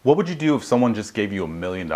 What would you do if someone just gave you $1 million?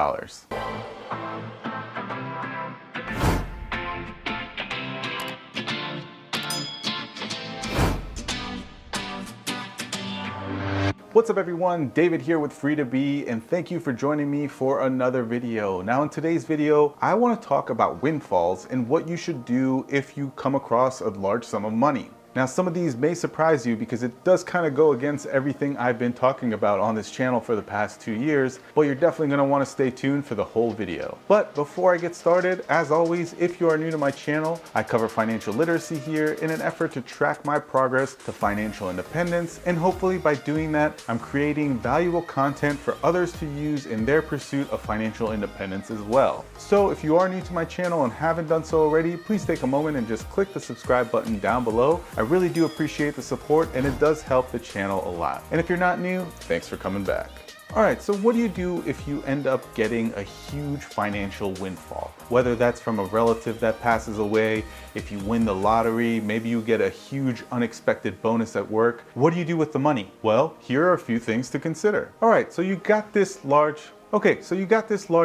What's up everyone, David here with Free to Be, and thank you for joining me for another video. Now in today's video, I want to talk about windfalls and what you should do if you come across a large sum of money. Now some of these may surprise you because it does kind of go against everything I've been talking about on this channel for the past 2 years, but you're definitely going to want to stay tuned for the whole video. But before I get started, as always, if you are new to my channel, I cover financial literacy here in an effort to track my progress to financial independence, and hopefully by doing that, I'm creating valuable content for others to use in their pursuit of financial independence as well. So if you are new to my channel and haven't done so already, please take a moment and just click the subscribe button down below. I really do appreciate the support and it does help the channel a lot. And if you're not new, thanks for coming back. Alright, so what do you do if you end up getting a huge financial windfall? Whether that's from a relative that passes away, if you win the lottery, maybe you get a huge unexpected bonus at work. What do you do with the money? Well, here are a few things to consider. Alright, so you got this large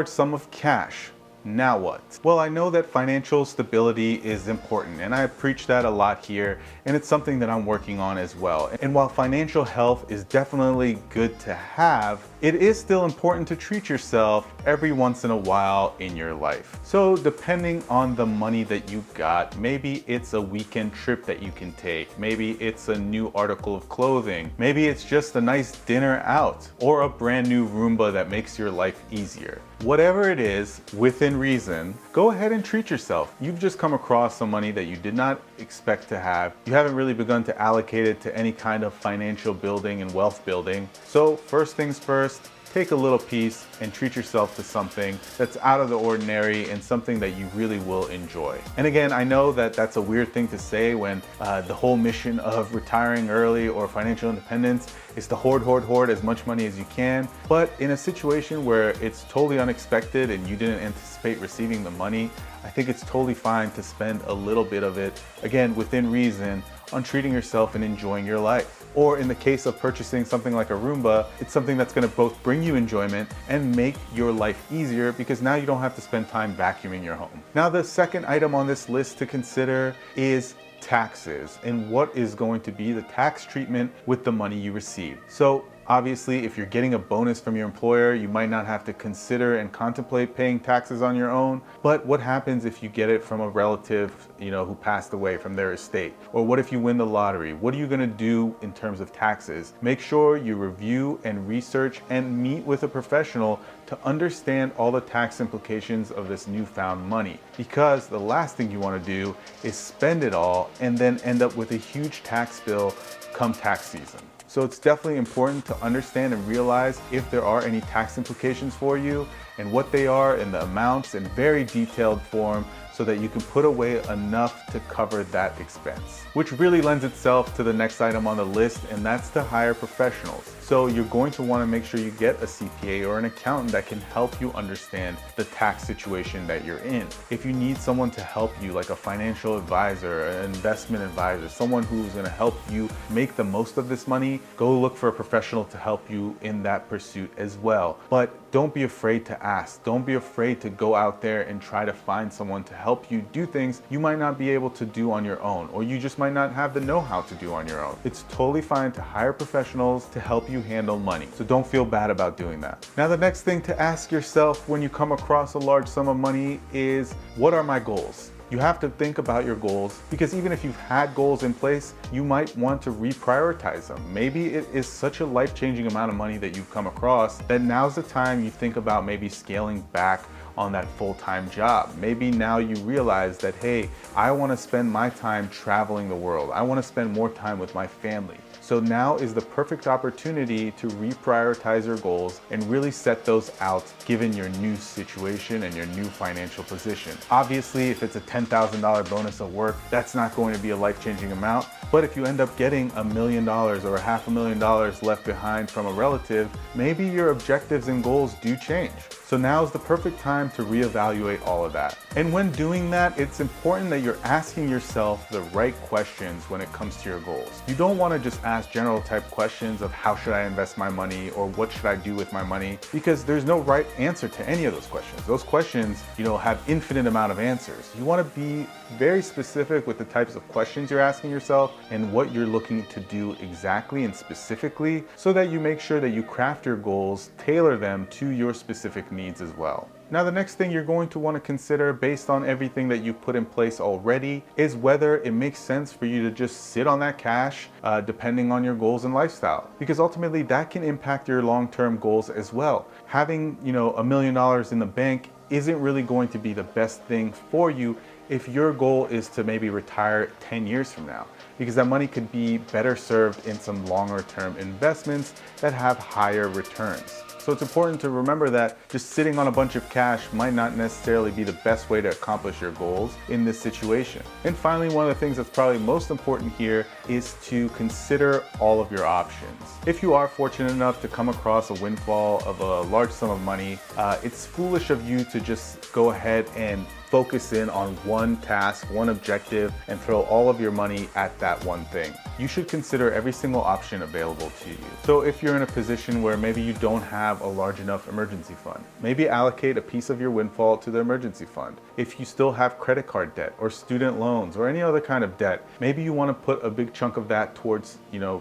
sum of cash. Now what? Well, I know that financial stability is important, and I preach that a lot here, and it's something that I'm working on as well. And while financial health is definitely good to have, it is still important to treat yourself every once in a while in your life. So depending on the money that you got, maybe it's a weekend trip that you can take, maybe it's a new article of clothing, maybe it's just a nice dinner out, or a brand new Roomba that makes your life easier. Whatever it is, within reason, go ahead and treat yourself. You've just come across some money that you did not expect to have. You haven't really begun to allocate it to any kind of financial building and wealth building. So first things first, take a little piece and treat yourself to something that's out of the ordinary and something that you really will enjoy. And again, I know that that's a weird thing to say when the whole mission of retiring early or financial independence is to hoard as much money as you can. But in a situation where it's totally unexpected and you didn't anticipate receiving the money, I think it's totally fine to spend a little bit of it, again, within reason, on treating yourself and enjoying your life. Or in the case of purchasing something like a Roomba, it's something that's going to both bring you enjoyment and make your life easier because now you don't have to spend time vacuuming your home. Now the second item on this list to consider is taxes and what is going to be the tax treatment with the money you receive. So obviously, if you're getting a bonus from your employer, you might not have to consider and contemplate paying taxes on your own. But what happens if you get it from a relative, who passed away from their estate? Or what if you win the lottery? What are you going to do in terms of taxes? Make sure you review and research and meet with a professional to understand all the tax implications of this newfound money. Because the last thing you want to do is spend it all and then end up with a huge tax bill come tax season. So it's definitely important to understand and realize if there are any tax implications for you and what they are and the amounts in very detailed form so that you can put away enough to cover that expense. Which really lends itself to the next item on the list, and that's to hire professionals. So you're going to want to make sure you get a CPA or an accountant that can help you understand the tax situation that you're in. If you need someone to help you, like a financial advisor, an investment advisor, someone who's going to help you make the most of this money, go look for a professional to help you in that pursuit as well. But don't be afraid to ask. Don't be afraid to go out there and try to find someone to help you do things you might not be able to do on your own, or you just might not have the know-how to do on your own. It's totally fine to hire professionals to help you handle money. So don't feel bad about doing that. Now the next thing to ask yourself when you come across a large sum of money is, what are my goals? You have to think about your goals because even if you've had goals in place, you might want to reprioritize them. Maybe it is such a life-changing amount of money that you've come across that now's the time you think about maybe scaling back on that full-time job. Maybe now you realize that, hey, I want to spend my time traveling the world. I want to spend more time with my family. So now is the perfect opportunity to reprioritize your goals and really set those out given your new situation and your new financial position. Obviously, if it's a $10,000 bonus at work, that's not going to be a life-changing amount. But if you end up getting $1 million or $500,000 left behind from a relative, maybe your objectives and goals do change. So now is the perfect time to reevaluate all of that. And when doing that, it's important that you're asking yourself the right questions when it comes to your goals. You don't want to just ask ask general type questions of how should I invest my money or what should I do with my money, because there's no right answer to any of those questions. Those questions, have infinite amount of answers. You want to be very specific with the types of questions you're asking yourself and what you're looking to do exactly and specifically, so that you make sure that you craft your goals, tailor them to your specific needs as well. Now, the next thing you're going to want to consider, based on everything that you've put in place already, is whether it makes sense for you to just sit on that cash, depending on your goals and lifestyle, because ultimately that can impact your long-term goals as well. Having, $1 million in the bank isn't really going to be the best thing for you if your goal is to maybe retire 10 years from now, because that money could be better served in some longer term investments that have higher returns. So it's important to remember that just sitting on a bunch of cash might not necessarily be the best way to accomplish your goals in this situation. And finally, one of the things that's probably most important here is to consider all of your options. If you are fortunate enough to come across a windfall of a large sum of money, it's foolish of you to just go ahead and focus in on one task, one objective, and throw all of your money at that one thing. You should consider every single option available to you. So if you're in a position where maybe you don't have a large enough emergency fund, maybe allocate a piece of your windfall to the emergency fund. If you still have credit card debt or student loans or any other kind of debt, maybe you want to put a big chunk of that towards,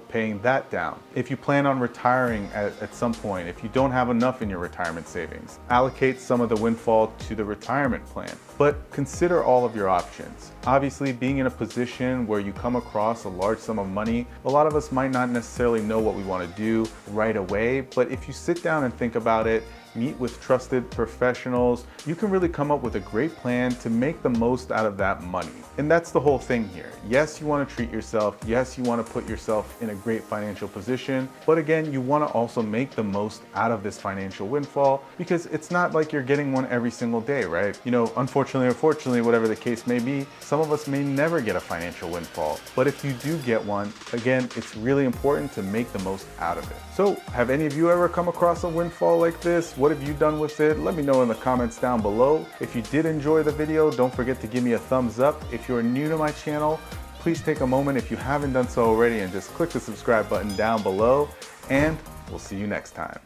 paying that down. If you plan on retiring at some point, if you don't have enough in your retirement savings, allocate some of the windfall to the retirement plan. But consider all of your options. Obviously, being in a position where you come across a large sum of money, a lot of us might not necessarily know what we want to do right away, but if you sit down and think about it, meet with trusted professionals, you can really come up with a great plan to make the most out of that money. And that's the whole thing here. Yes, you want to treat yourself. Yes, you want to put yourself in a great financial position. But again, you want to also make the most out of this financial windfall, because it's not like you're getting one every single day, right? Unfortunately or fortunately, whatever the case may be, some of us may never get a financial windfall. But if you do get one, again, it's really important to make the most out of it. So have any of you ever come across a windfall like this? What have you done with it? Let me know in the comments down below. If you did enjoy the video, don't forget to give me a thumbs up. If you're new to my channel, please take a moment, if you haven't done so already, and just click the subscribe button down below, and we'll see you next time.